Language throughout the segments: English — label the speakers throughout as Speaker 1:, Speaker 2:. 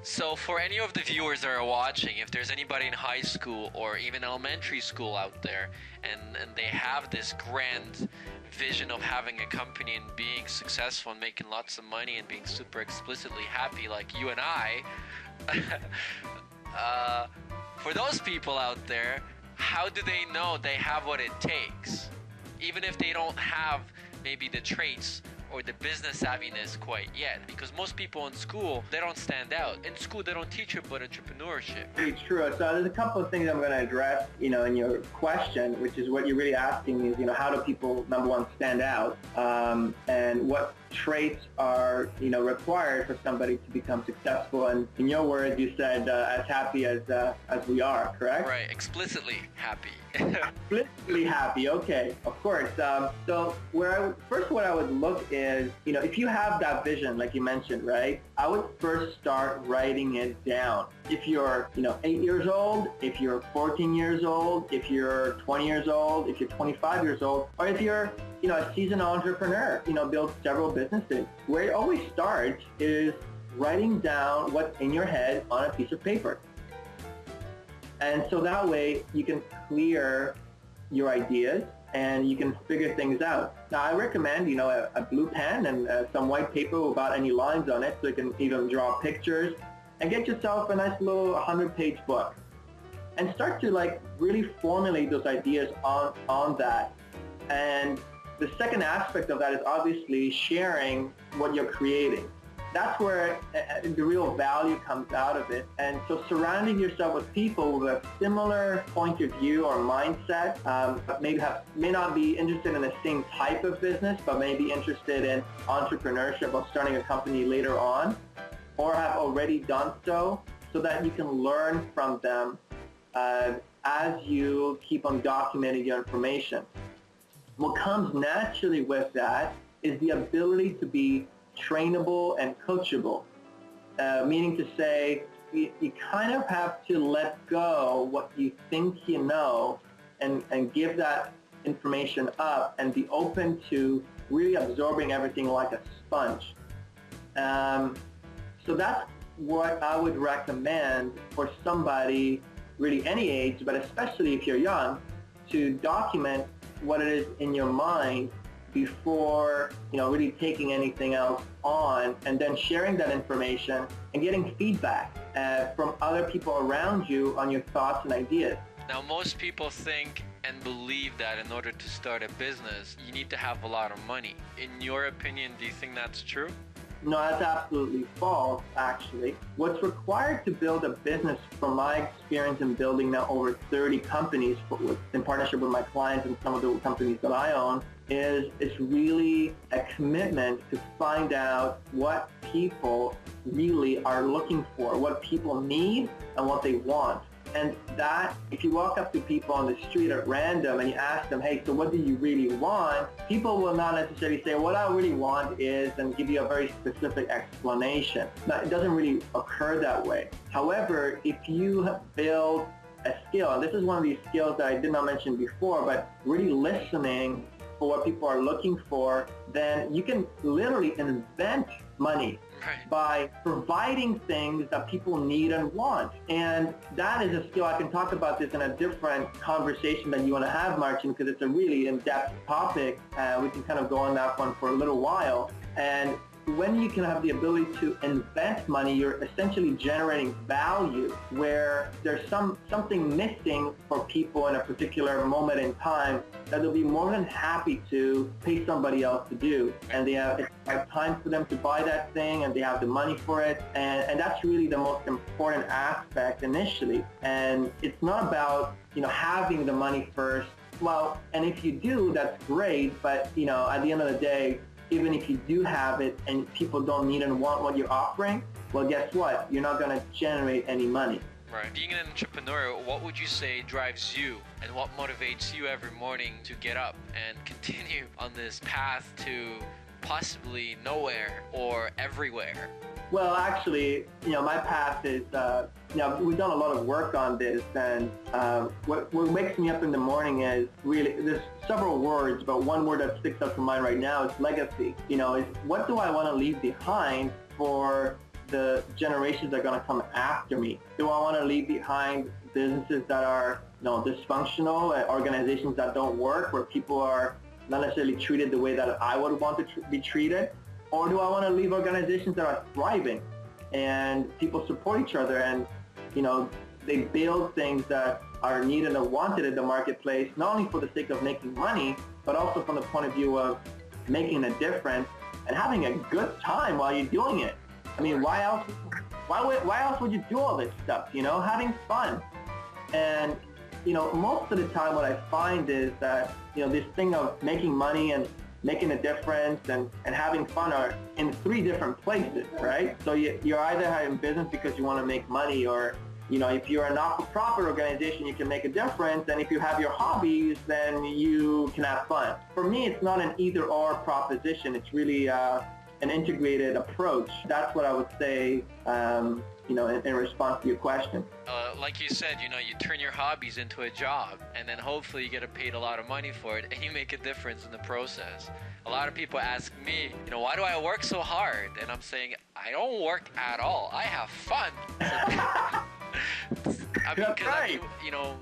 Speaker 1: So for any of the viewers that are watching, if there's anybody in high school or even elementary school out there and they have this grand vision of having a company and being successful and making lots of money and being super explicitly happy like you and I, for those people out there, how do they know they have what it takes? Even if they don't have maybe the traits or the business savviness quite yet, because most people in school, they don't stand out. In school, they don't teach you about entrepreneurship.
Speaker 2: Very true. So there's a couple of things I'm going to address, in your question, which is what you're really asking is, how do people, number one, stand out, and what traits are, required for somebody to become successful. And in your words, you said as happy as we are, correct?
Speaker 1: Right, explicitly happy.
Speaker 2: Explicitly happy, okay, of course. So what I would look is, if you have that vision, like you mentioned, right, I would first start writing it down. If you're, 8 years old, if you're 14 years old, if you're 20 years old, if you're 25 years old, or if you're, a seasoned entrepreneur, build several businesses, where it always starts is writing down what's in your head on a piece of paper. And so that way you can clear your ideas and you can figure things out. Now I recommend, a blue pen and some white paper without any lines on it, so you can even draw pictures, and get yourself a nice little 100-page book. And start to really formulate those ideas on that. And the second aspect of that is obviously sharing what you're creating. That's where the real value comes out of it. And so surrounding yourself with people with a similar point of view or mindset, may not be interested in the same type of business, but may be interested in entrepreneurship or starting a company later on, or have already done so that you can learn from them as you keep on documenting your information. What comes naturally with that is the ability to be trainable and coachable, meaning to say you kind of have to let go what you think you know and give that information up and be open to really absorbing everything like a sponge. So that's what I would recommend for somebody, really any age, but especially if you're young, to document what it is in your mind before really taking anything else on, and then sharing that information and getting feedback from other people around you on your thoughts and ideas.
Speaker 1: Now most people think and believe that in order to start a business you need to have a lot of money. In your opinion, do you think that's true?
Speaker 2: No, that's absolutely false, actually. What's required to build a business, from my experience in building now over 30 companies in partnership with my clients and some of the companies that I own, is it's really a commitment to find out what people really are looking for, what people need and what they want. And that, if you walk up to people on the street at random and you ask them, hey, so what do you really want? People will not necessarily say, what I really want is, and give you a very specific explanation. Now, it doesn't really occur that way. However, if you build a skill, and this is one of these skills that I did not mention before, but really listening for what people are looking for, then you can literally invent money by providing things that people need and want. And that is a skill. I can talk about this in a different conversation that you want to have, Marcin, because it's a really in-depth topic. We can kind of go on that one for a little while. And when you can have the ability to invent money, you're essentially generating value where there's something missing for people in a particular moment in time that they'll be more than happy to pay somebody else to do. And they have time for them to buy that thing, and they have the money for it. And that's really the most important aspect initially. And it's not about, having the money first. Well, and if you do, that's great. But, at the end of the day, even if you do have it and people don't need and want what you're offering, well, guess what? You're not going to generate any money.
Speaker 1: Right. Being an entrepreneur, what would you say drives you and what motivates you every morning to get up and continue on this path to possibly nowhere or everywhere?
Speaker 2: Well, actually, my path is, we've done a lot of work on this, and what wakes me up in the morning is really, there's several words, but one word that sticks out to mind right now is legacy. Is what do I want to leave behind for the generations that are going to come after me? Do I want to leave behind businesses that are, dysfunctional, organizations that don't work, where people are not necessarily treated the way that I would want to be treated? Or do I want to leave organizations that are thriving and people support each other and, they build things that are needed and wanted in the marketplace, not only for the sake of making money, but also from the point of view of making a difference and having a good time while you're doing it. I mean, why else would you do all this stuff, having fun? And, most of the time what I find is that, this thing of making money and making a difference and having fun are in three different places, right? So you're either in business because you want to make money, or if you're a not-for-profit organization, you can make a difference. And if you have your hobbies, then you can have fun. For me, it's not an either-or proposition. It's really an integrated approach. That's what I would say, in response to your question.
Speaker 1: Like you said, you turn your hobbies into a job, and then hopefully you get paid a lot of money for it, and you make a difference in the process. A lot of people ask me, why do I work so hard? And I'm saying, I don't work at all. I have fun.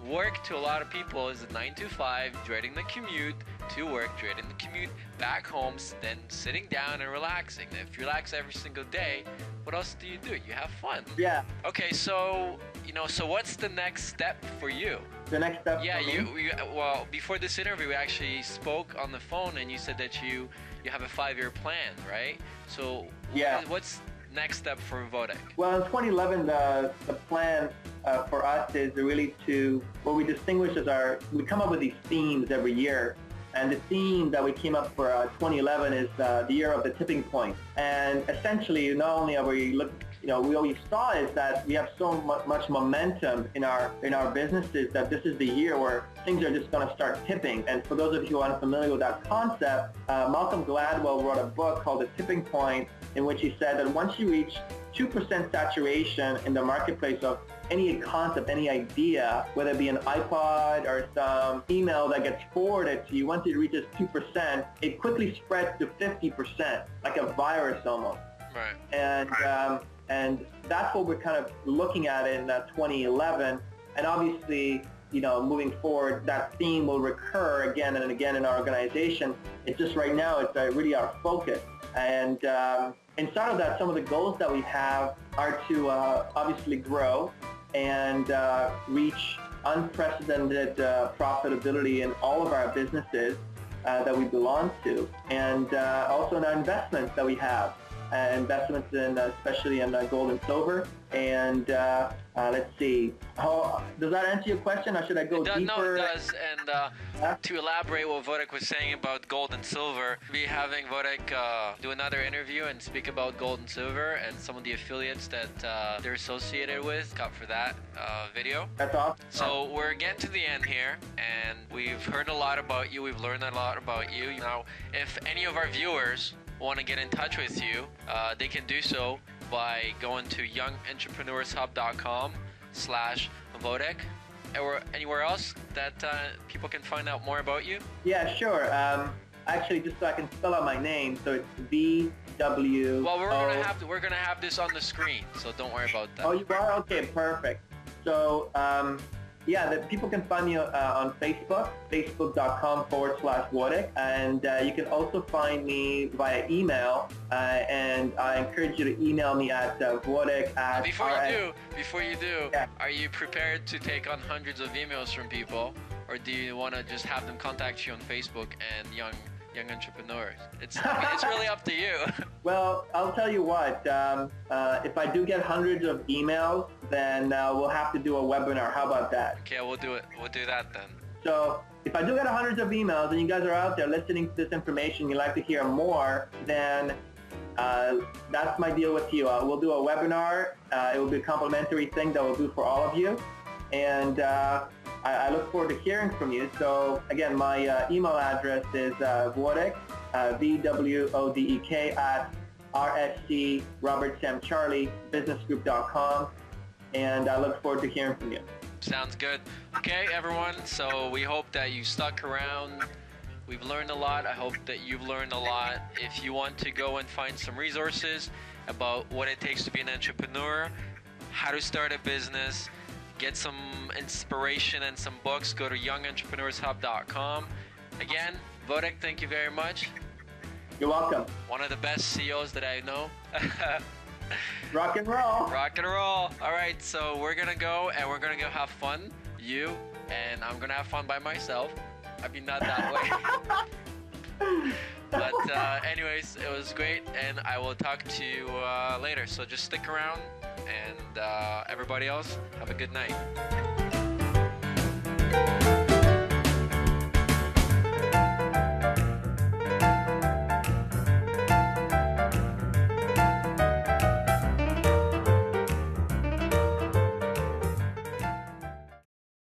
Speaker 1: Work to a lot of people is a 9 to 5, dreading the commute to work, dreading the commute back home, then sitting down and relaxing. If you relax every single day, what else do? You have fun.
Speaker 2: Yeah.
Speaker 1: Okay, so so what's the next step for you?
Speaker 2: The next step.
Speaker 1: Yeah, well, before this interview, we actually spoke on the phone, and you said that you have a 5-year plan, right? So
Speaker 2: yeah,
Speaker 1: what's next step for Vwodek?
Speaker 2: Well, in 2011, the plan for us is really what we distinguish as we come up with these themes every year. And the theme that we came up for 2011 is the year of the tipping point. And essentially, not only are we what we saw is that we have so much momentum in our businesses that this is the year where things are just going to start tipping. And for those of you who are unfamiliar with that concept, Malcolm Gladwell wrote a book called The Tipping Point, in which he said that once you reach 2% saturation in the marketplace of any concept, any idea, whether it be an iPod or some email that gets forwarded to you, once it reaches 2%, it quickly spreads to 50%, like a virus almost.
Speaker 1: Right.
Speaker 2: And that's what we're kind of looking at in 2011. And obviously, moving forward, that theme will recur again and again in our organization. It's just right now, it's really our focus. And inside of that, some of the goals that we have are to obviously grow and reach unprecedented profitability in all of our businesses that we belong to, and also in our investments that we have. Investments in, especially in gold and silver. And let's see. Does that answer your question, or should I go deeper?
Speaker 1: No, it does. And to elaborate what Vwodek was saying about gold and silver, we'll be having Vwodek do another interview and speak about gold and silver and some of the affiliates that they're associated with. Cut for that video.
Speaker 2: That's awesome.
Speaker 1: So we're getting to the end here, and we've heard a lot about you. We've learned a lot about you. Now, if any of our viewers want to get in touch with you, they can do so by going to youngentrepreneurs.com/Vwodek. Or anywhere else that people can find out more about you?
Speaker 2: Yeah, sure. Actually, just so I can spell out my name, so it's VW.
Speaker 1: Well, we're gonna have this on the screen, so don't worry about that.
Speaker 2: Oh, you are? Okay, perfect. So yeah, people can find me on Facebook, facebook.com/Vwodek, and you can also find me via email, and I encourage you to email me at Vwodek at
Speaker 1: Before you do,
Speaker 2: yeah.
Speaker 1: Are you prepared to take on hundreds of emails from people, or do you want to just have them contact you on Facebook and young entrepreneurs? It's really up to you.
Speaker 2: Well, I'll tell you what, if I do get hundreds of emails, then we'll have to do a webinar. How about that?
Speaker 1: Okay, we'll do it. We'll do that then.
Speaker 2: So if I do get hundreds of emails and you guys are out there listening to this information, you'd like to hear more, then that's my deal with you. We'll do a webinar. It will be a complimentary thing that we'll do for all of you. And I look forward to hearing from you. So again, my email address is Vwodek, VWODEK at RSC Robert Sam Charlie businessgroup.com, and I look forward to hearing from you.
Speaker 1: Sounds good. Okay, everyone. So we hope that you stuck around. We've learned a lot. I hope that you've learned a lot. If you want to go and find some resources, about what it takes to be an entrepreneur, how to start a business, get some inspiration and some books. Go to youngentrepreneurs.hub.com. Again, Wwodek, thank you very much.
Speaker 2: You're welcome.
Speaker 1: One of the best CEOs that I know.
Speaker 2: Rock and roll.
Speaker 1: Rock and roll. All right, so we're gonna go and we're gonna go have fun. You and I'm gonna have fun by myself. I mean, not that way. But anyways, it was great, and I will talk to you later. So just stick around, and everybody else, have a good night.